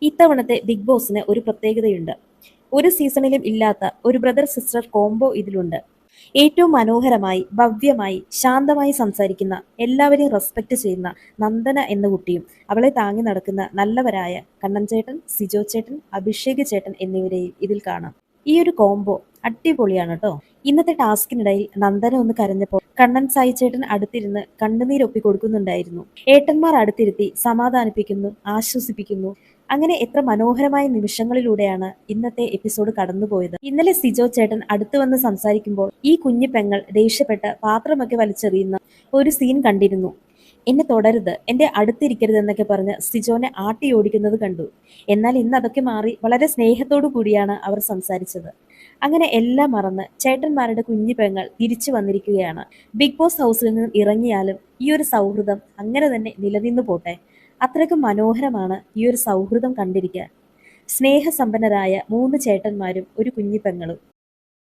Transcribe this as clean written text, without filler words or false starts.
ഇത്തവണത്തെ ബിഗ് ബോസിന് ഒരു പ്രത്യേകതയുണ്ട്. ഒരു സീസണിലും ഇല്ലാത്ത ഒരു ബ്രദർ സിസ്റ്റർ കോംബോ ഇതിലുണ്ട്. ഏറ്റവും മനോഹരമായി, ഭവ്യമായി, ശാന്തമായി സംസാരിക്കുന്ന, എല്ലാവരെയും റെസ്പെക്ട് ചെയ്യുന്ന നന്ദന എന്ന കുട്ടിയും അവളെ താങ്ങി നടക്കുന്ന നല്ലവരായ കണ്ണൻ ചേട്ടൻ, സിജോ ചേട്ടൻ, അഭിഷേക് ചേട്ടൻ എന്നിവരെയും ഇതിൽ കാണാം. ഈ ഒരു കോംബോ അടിപൊളിയാണ് ട്ടോ. ഇന്നത്തെ ടാസ്കിനിടയിൽ നന്ദന ഒന്ന് കരഞ്ഞപ്പോൾ കണ്ണൻ സായി ചേട്ടൻ അടുത്തിരുന്ന് കണ്ണുനീരൊപ്പി കൊടുക്കുന്നുണ്ടായിരുന്നു. ഏട്ടന്മാർ അടുത്തിരുത്തി സമാധാനിപ്പിക്കുന്നു, ആശ്വസിപ്പിക്കുന്നു. അങ്ങനെ എത്ര മനോഹരമായ നിമിഷങ്ങളിലൂടെയാണ് ഇന്നത്തെ എപ്പിസോഡ് കടന്നുപോയത്. ഇന്നലെ സിജോ ചേട്ടൻ അടുത്തു വന്ന് സംസാരിക്കുമ്പോൾ ഈ കുഞ്ഞു പെങ്ങൾ ദേഷ്യപ്പെട്ട് പാത്രമൊക്കെ വലിച്ചെറിയുന്ന ഒരു സീൻ കണ്ടിരുന്നു. എന്നെ തൊടരുത്, എന്റെ അടുത്തിരിക്കരുത് എന്നൊക്കെ പറഞ്ഞ് സിജോനെ ആട്ടി ഓടിക്കുന്നത് കണ്ടു. എന്നാൽ ഇന്ന് അതൊക്കെ മാറി വളരെ സ്നേഹത്തോടു കൂടിയാണ് അവർ സംസാരിച്ചത്. അങ്ങനെ എല്ലാം മറന്ന് ചേട്ടന്മാരുടെ കുഞ്ഞു പെങ്ങൾ തിരിച്ചു വന്നിരിക്കുകയാണ്. ബിഗ് ബോസ് ഹൗസിൽ നിന്നും ഇറങ്ങിയാലും ഈ ഒരു സൗഹൃദം അങ്ങനെ തന്നെ നിലനിന്നു പോട്ടെ. അത്രയ്ക്കും മനോഹരമാണ് ഈ ഒരു സൗഹൃദം കണ്ടിരിക്കാൻ. സ്നേഹസമ്പന്നരായ 3 ചേട്ടന്മാരും ഒരു കുഞ്ഞു പെങ്ങളും.